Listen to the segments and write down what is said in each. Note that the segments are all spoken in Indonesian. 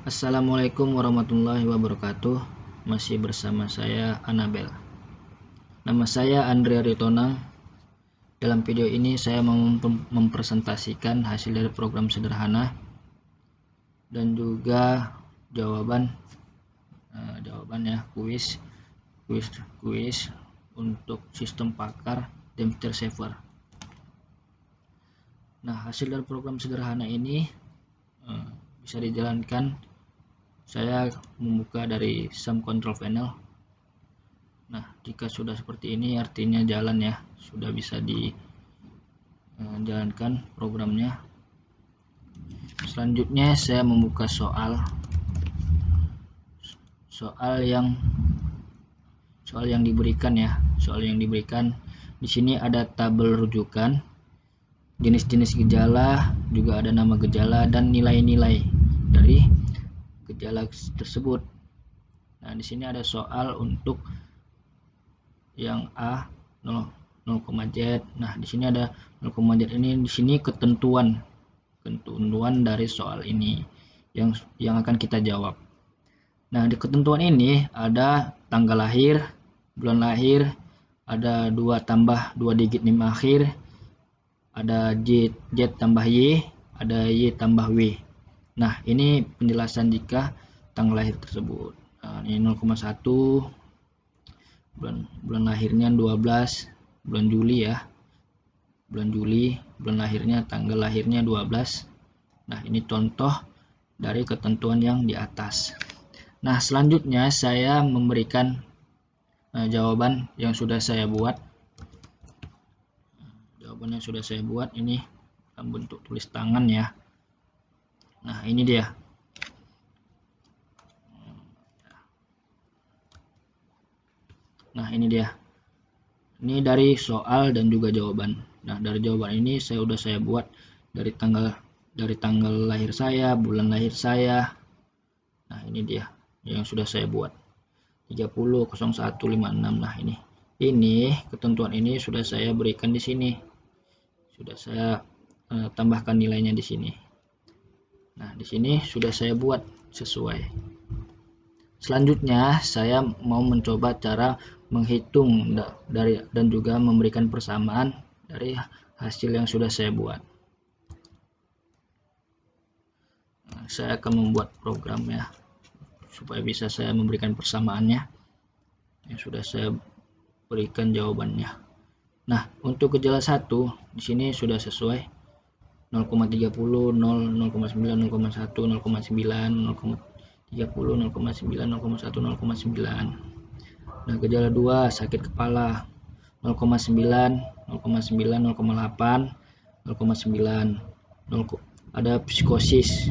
Assalamualaikum warahmatullahi wabarakatuh. Masih bersama saya Anabel. Nama saya Andrea Ritonang. Dalam video ini saya mau mempresentasikan hasil dari program sederhana dan juga jawabannya kuis untuk sistem Pakar Temperature Saver. Nah, hasil dari program sederhana ini bisa dijalankan. Saya membuka dari Sum Control Panel. Nah, jika sudah seperti ini artinya jalan ya, sudah bisa dijalankan programnya. Selanjutnya saya membuka soal yang diberikan ya. Soal yang diberikan di sini ada tabel rujukan, jenis-jenis gejala, juga ada nama gejala dan nilai-nilai dari gejala tersebut. Nah, di sini ada soal untuk yang A 0,Z. Nah, di sini ada 0,Z ini, di sini ketentuan dari soal ini yang akan kita jawab. Nah, di ketentuan ini ada tanggal lahir, bulan lahir, ada 2 tambah 2 digit NIM akhir, ada Z tambah Y, ada Y tambah W. Nah, ini penjelasan jika tanggal lahir tersebut. Nah, ini 0,1, bulan lahirnya 12, bulan Juli ya. Bulan Juli, bulan lahirnya, tanggal lahirnya 12. Nah, ini contoh dari ketentuan yang di atas. Nah, selanjutnya saya memberikan jawaban yang sudah saya buat. Jawaban yang sudah saya buat ini dalam bentuk tulis tangan ya. Nah, ini dia. Nah, ini dia. Ini dari soal dan juga jawaban. Nah, dari jawaban ini saya buat dari tanggal lahir saya, bulan lahir saya. Nah, ini dia yang sudah saya buat. 30.01.56. Nah, ini ketentuan ini sudah saya berikan di sini. Sudah saya tambahkan nilainya di sini. Nah, di sini sudah saya buat sesuai. Selanjutnya saya mau mencoba cara menghitung dan juga memberikan persamaan dari hasil yang sudah saya buat. Nah, saya akan membuat program ya supaya bisa saya memberikan persamaannya yang sudah saya berikan jawabannya. Nah, untuk gejala 1 di sini sudah sesuai 0,30, 0, 0,9, 0,1, 0,9, 0,30, 0,9, 0,1, 0,9. Nah, gejala 2 sakit kepala 0,9, 0,9, 0,8, 0,9. Ada psikosis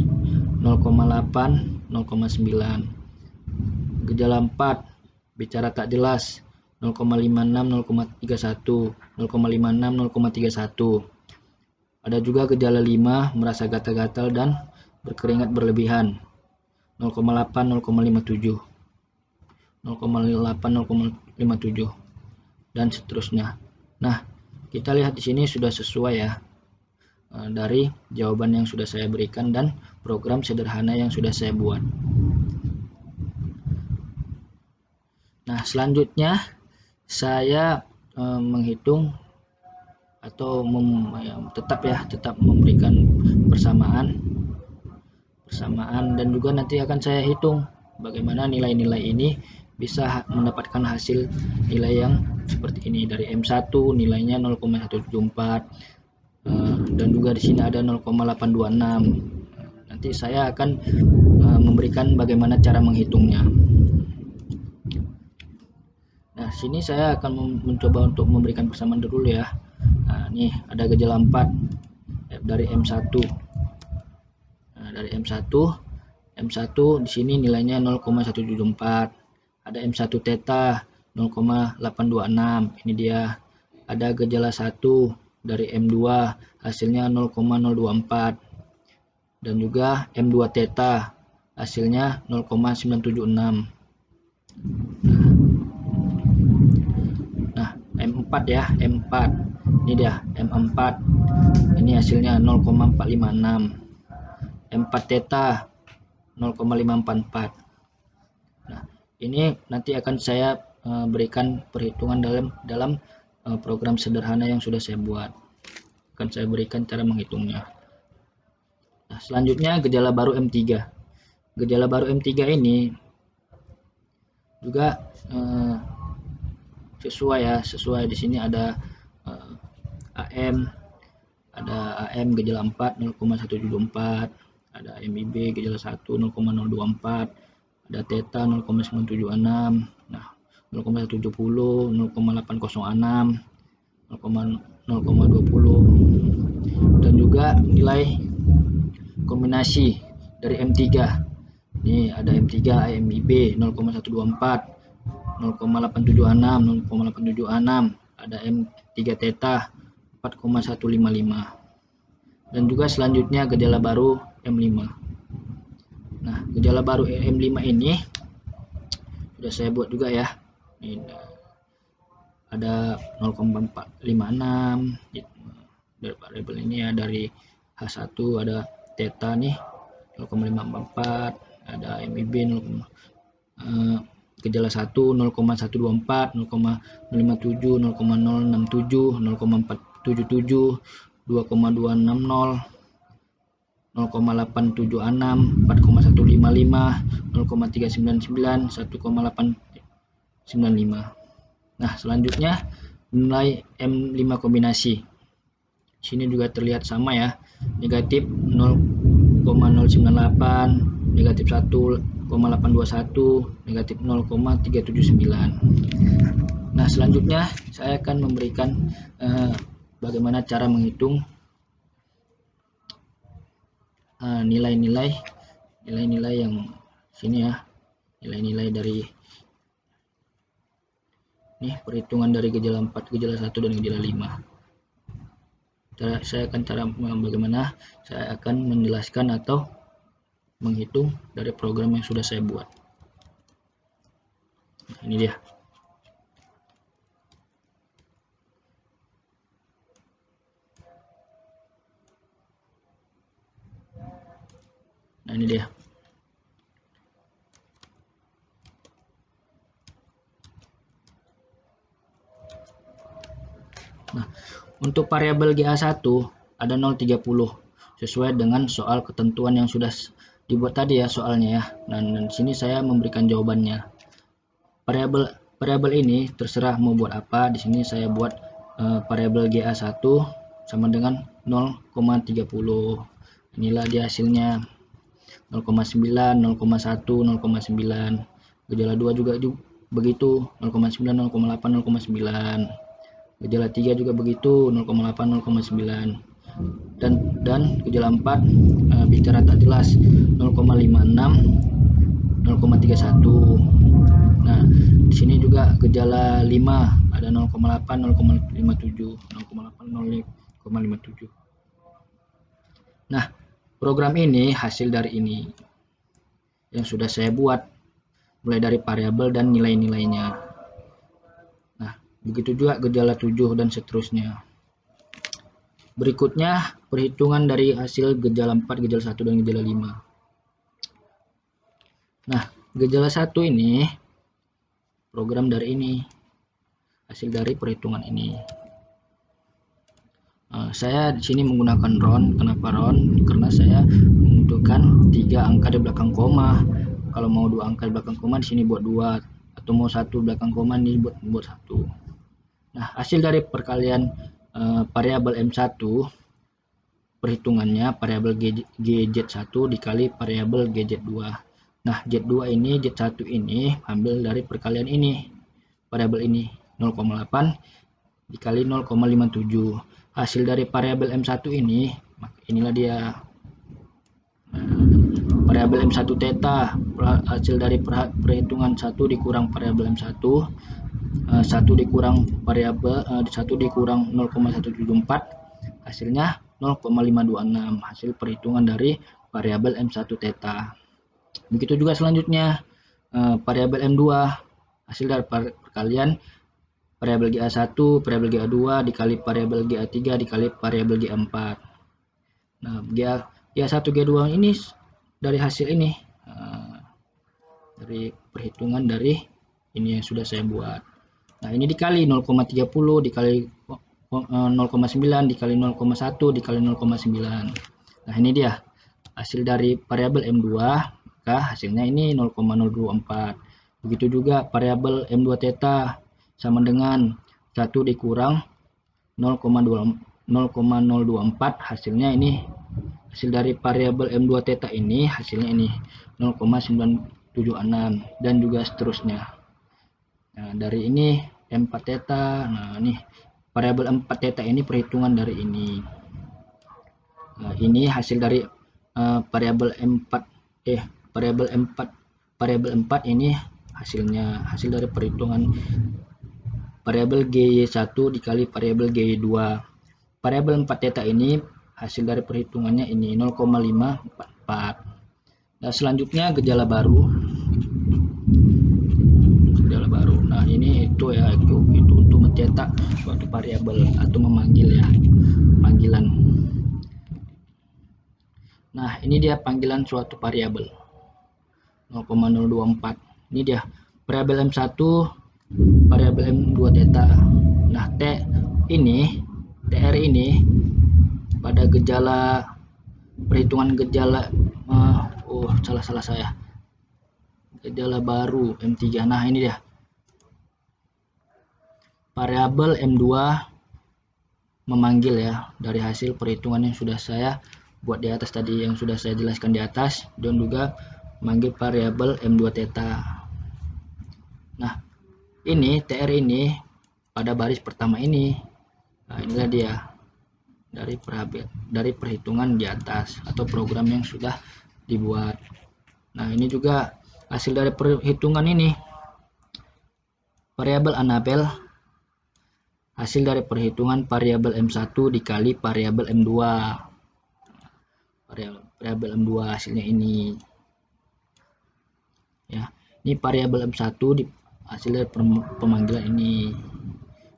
0,8, 0,9. Gejala 4 bicara tak jelas 0,56, 0,31, 0,56, 0,31. Ada juga gejala 5 merasa gatal-gatal dan berkeringat berlebihan 0,8, 0,57, 0,8, 0,57 dan seterusnya. Nah, kita lihat di sini sudah sesuai ya dari jawaban yang sudah saya berikan dan program sederhana yang sudah saya buat. Nah, selanjutnya saya menghitung atau tetap memberikan persamaan dan juga nanti akan saya hitung bagaimana nilai-nilai ini bisa mendapatkan hasil nilai yang seperti ini. Dari M1 nilainya 0,174 dan juga di sini ada 0,826. Nanti saya akan memberikan bagaimana cara menghitungnya. Nah, sini saya akan mencoba untuk memberikan persamaan dulu ya. Nah, nih ada gejala 4 dari M1. Nah, dari M1 di sini nilainya 0,174. Ada M1 theta 0,826. Ini dia. Ada gejala 1 dari M2 hasilnya 0,024. Dan juga M2 theta hasilnya 0,976. Nah, M4 ya, M4. Ini dia, M4. Ini hasilnya 0,456. M4 theta 0,544. Nah, ini nanti akan saya berikan perhitungan dalam program sederhana yang sudah saya buat. Akan saya berikan cara menghitungnya. Nah, selanjutnya gejala baru M3. Gejala baru M3 ini juga sesuai di sini ada AM, gejala 4 0,174, ada MIB gejala 1 0,024, ada theta 0,976, nah 0,170, 0,806, 0,20, dan juga nilai kombinasi dari M3. Ini ada M3 MIB 0,124, 0,876, 0,876, ada M3 theta 4,155. Dan juga selanjutnya gejala baru M5. Nah, gejala baru M5 ini sudah saya buat juga ya. Ini ada 0,456 dari variabel ini ya, dari H1 ada theta nih 0,544, ada MIB gejala 1 0,124, 0,057, 0,067, 0,477, 2,260, 0,876, 4,155, 0,399, 1,895. Nah, selanjutnya nilai M5 kombinasi. Sini juga terlihat sama ya. Negatif 0,098, negatif 1,821, negatif 0,379. Nah, selanjutnya saya akan memberikan bagaimana cara menghitung nilai-nilai yang sini ya, nilai-nilai dari nih perhitungan dari gejala 4, gejala 1 dan gejala 5. Bagaimana saya akan menjelaskan atau menghitung dari program yang sudah saya buat. Nah, ini dia. Nah, ini dia. Nah, untuk variabel GA1 ada 0,30 sesuai dengan soal ketentuan yang sudah dibuat tadi ya soalnya ya. Dan sini saya memberikan jawabannya. Variabel ini terserah mau buat apa. Di sini saya buat variabel GA1 sama dengan 0,30. Inilah dia hasilnya. 0,9, 0,1, 0,9. Gejala 2 juga begitu, 0,9, 0,8, 0,9. Gejala 3 juga begitu, 0,8, 0,9. Dan gejala 4 bicara tak jelas, 0,56, 0,31. Nah, di sini juga gejala 5 ada 0,8, 0,57, 0,8, 0,57. Nah, program ini hasil dari ini yang sudah saya buat, mulai dari variabel dan nilai-nilainya. Nah, begitu juga gejala 7 dan seterusnya. Berikutnya perhitungan dari hasil gejala 4, gejala 1 dan gejala 5. Nah, gejala 1 ini program dari ini, hasil dari perhitungan ini. Saya di sini menggunakan round. Kenapa round? Karena saya membutuhkan 3 angka di belakang koma. Kalau mau 2 angka di belakang koma, di sini buat 2, atau mau 1 belakang koma, ini buat 1. Nah, hasil dari perkalian variabel M1 perhitungannya variabel GZ1 dikali variabel GZ2. Nah, Z2 ini, Z1 ini ambil dari perkalian ini, variabel ini 0,8 dikali 0,57. Hasil dari variabel M1 ini, inilah dia. Variabel M1 theta, hasil dari perhitungan 1 dikurang variabel M1, 1 dikurang variabel 1 dikurang 0,174, hasilnya 0,526, hasil perhitungan dari variabel M1 theta. Begitu juga selanjutnya variabel M2, hasil dari perkalian variabel GA1, variabel GA2 dikali variabel GA3 dikali variabel GA4. Nah, GA1, GA2 ini dari hasil ini dari perhitungan dari ini yang sudah saya buat. Nah, ini dikali 0,30 dikali 0,9 dikali 0,1 dikali 0,9. Nah, ini dia hasil dari variabel M2, maka hasilnya ini 0,024. Begitu juga variabel M2 theta sama dengan 1 dikurang 0,024, hasilnya ini, hasil dari variabel M2 theta ini hasilnya ini 0,976 dan juga seterusnya. Nah, dari ini M4 theta, nah ini variabel M4 theta ini perhitungan dari ini. Nah, ini hasil dari variabel M4 ini hasilnya, hasil dari perhitungan variabel GY1 dikali variabel GY2. Variabel 4 theta ini hasil dari perhitungannya ini 0,544. Nah, selanjutnya gejala baru. Nah, ini itu ya, itu untuk mencetak suatu variabel atau memanggil ya, panggilan. Nah, ini dia panggilan suatu variabel 0,024. Ini dia variabel M1, variabel M2 theta. Nah, TR ini pada gejala perhitungan gejala salah saya. Gejala baru M3. Nah, ini dia. Variabel M2 memanggil ya dari hasil perhitungan yang sudah saya buat di atas tadi, yang sudah saya jelaskan di atas, dan juga memanggil variabel M2 theta. Nah, ini TR ini pada baris pertama ini. Nah, inilah dia dari perhitungan di atas atau program yang sudah dibuat. Nah, ini juga hasil dari perhitungan ini. Variabel Anabel, hasil dari perhitungan variabel M1 dikali variabel M2. Variabel M2 hasilnya ini. Ya, ini variabel M1 hasil dari pemanggilan ini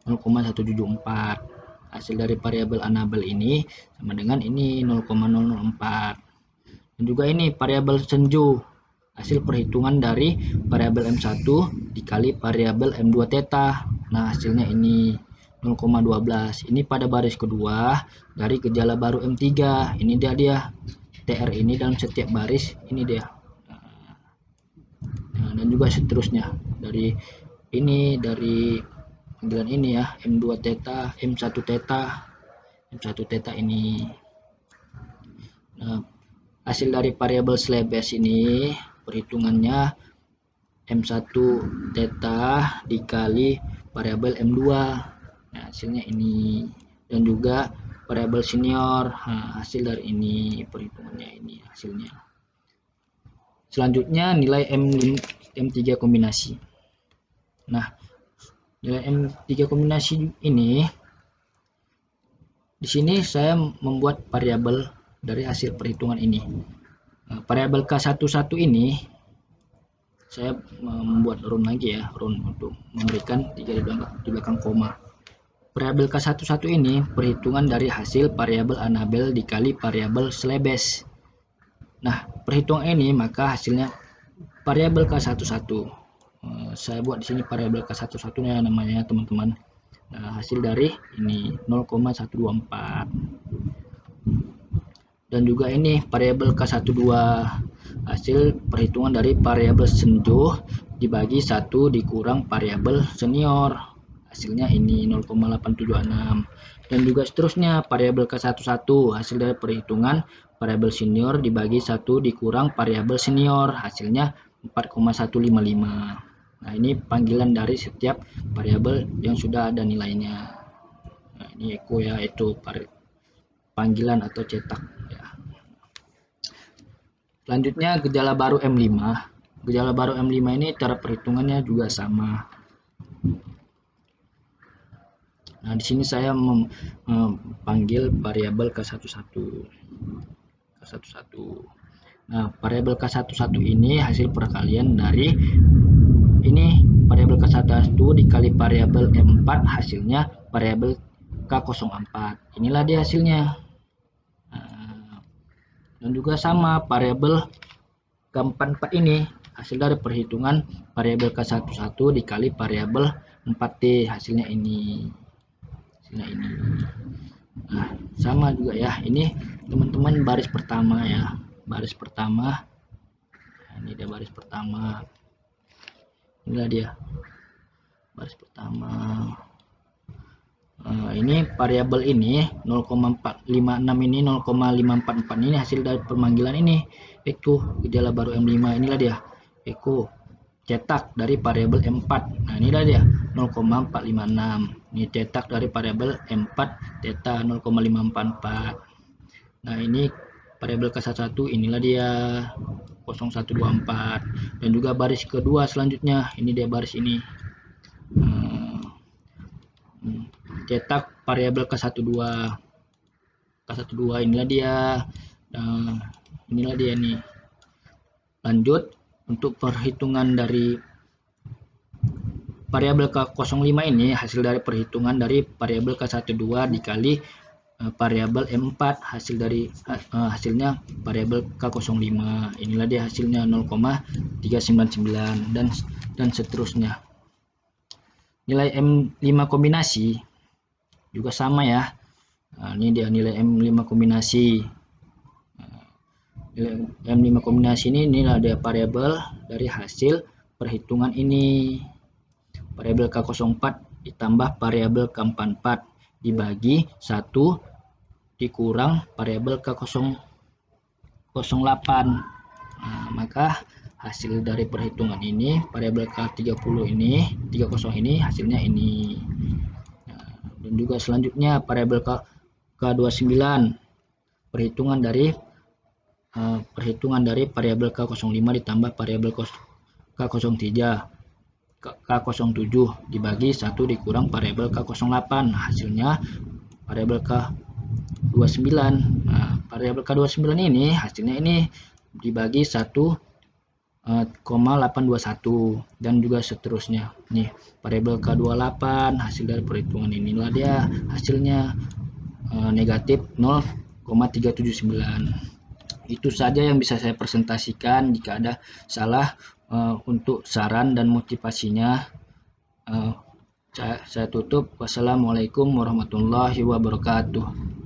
0,174. Hasil dari variabel Anabel ini sama dengan ini 0,004. Dan juga ini variabel Senju, hasil perhitungan dari variabel M1 dikali variabel M2 theta. Nah, hasilnya ini 0,12. Ini pada baris kedua dari gejala baru M3. Ini dia TR ini dalam setiap baris, ini dia. Nah, dan juga seterusnya dari panggilan ini ya, M2 theta, M1 theta ini. Nah, hasil dari variabel Slabes ini perhitungannya M1 theta dikali variabel M2. Nah, hasilnya ini. Dan juga variabel senior, nah, hasil dari ini perhitungannya ini hasilnya. Selanjutnya nilai M3 kombinasi. Nah, nilai M3 kombinasi ini, di sini saya membuat variabel dari hasil perhitungan ini. Nah, variabel K11 ini saya membuat run lagi ya, run untuk memberikan 3 di belakang koma. Variabel K11 ini perhitungan dari hasil variabel Anabel dikali variabel Slabes. Nah, perhitungan ini maka hasilnya variabel K11. Saya buat di sini variabel K11-nya namanya teman-teman. Nah, hasil dari ini 0,124. Dan juga ini variabel K12, hasil perhitungan dari variabel Senju dibagi 1 dikurang variabel senior. Hasilnya ini 0,876. Dan juga seterusnya variabel K11, hasil dari perhitungan variabel senior dibagi 1 dikurang variabel senior, hasilnya 4,155. Nah, ini panggilan dari setiap variabel yang sudah ada nilainya. Nah, ini echo ya, itu panggilan atau cetak ya. Selanjutnya gejala baru M5. Gejala baru M5 ini cara perhitungannya juga sama. Nah, di sini saya memanggil variabel K11. Nah, variabel K11 ini hasil perkalian dari ini variabel K11 dikali variabel M4, hasilnya variabel K04. Inilah dia hasilnya. Nah, dan juga sama variabel K44 ini hasil dari perhitungan variabel K11 dikali variabel 4T, hasilnya ini. Nah, sama juga ya, ini teman-teman baris pertama ya, baris pertama. Nah, ini dia baris pertama, inilah dia baris pertama. Ini variabel ini 0,456 ini 0,544 ini hasil dari pemanggilan ini eko gejala baru M5, inilah dia eko cetak dari variabel M4. Nah, inilah dia 0,456, ini cetak dari variabel M4 theta 0,544. Nah, ini variabel K11, inilah dia 0124, dan juga baris kedua selanjutnya, ini dia baris ini cetak variabel K12, inilah dia. Inilah dia nih. Lanjut untuk perhitungan dari variabel K05 ini hasil dari perhitungan dari variabel K12 dikali variabel M4, hasilnya variabel K05, inilah dia hasilnya 0,399 dan seterusnya. Nilai M5 kombinasi juga sama ya. Nah, ini dia nilai M5 kombinasi. Nilai M5 kombinasi inilah dia variabel dari hasil perhitungan ini. Variabel K04 ditambah variabel K44 dibagi 1 dikurang variabel K008. Nah, maka hasil dari perhitungan ini variabel K30 ini 30 ini hasilnya ini. Dan juga selanjutnya variabel K29 perhitungan dari variabel K05 ditambah variabel K03 K07 dibagi 1 dikurang variabel K08, hasilnya variabel K29. Nah, variabel K29 ini hasilnya ini dibagi 1,821 dan juga seterusnya. Nih, variabel K28 hasil dari perhitungan inilah dia hasilnya negatif 0,379. Itu saja yang bisa saya presentasikan. Jika ada salah untuk saran dan motivasinya saya tutup. Wassalamualaikum warahmatullahi wabarakatuh.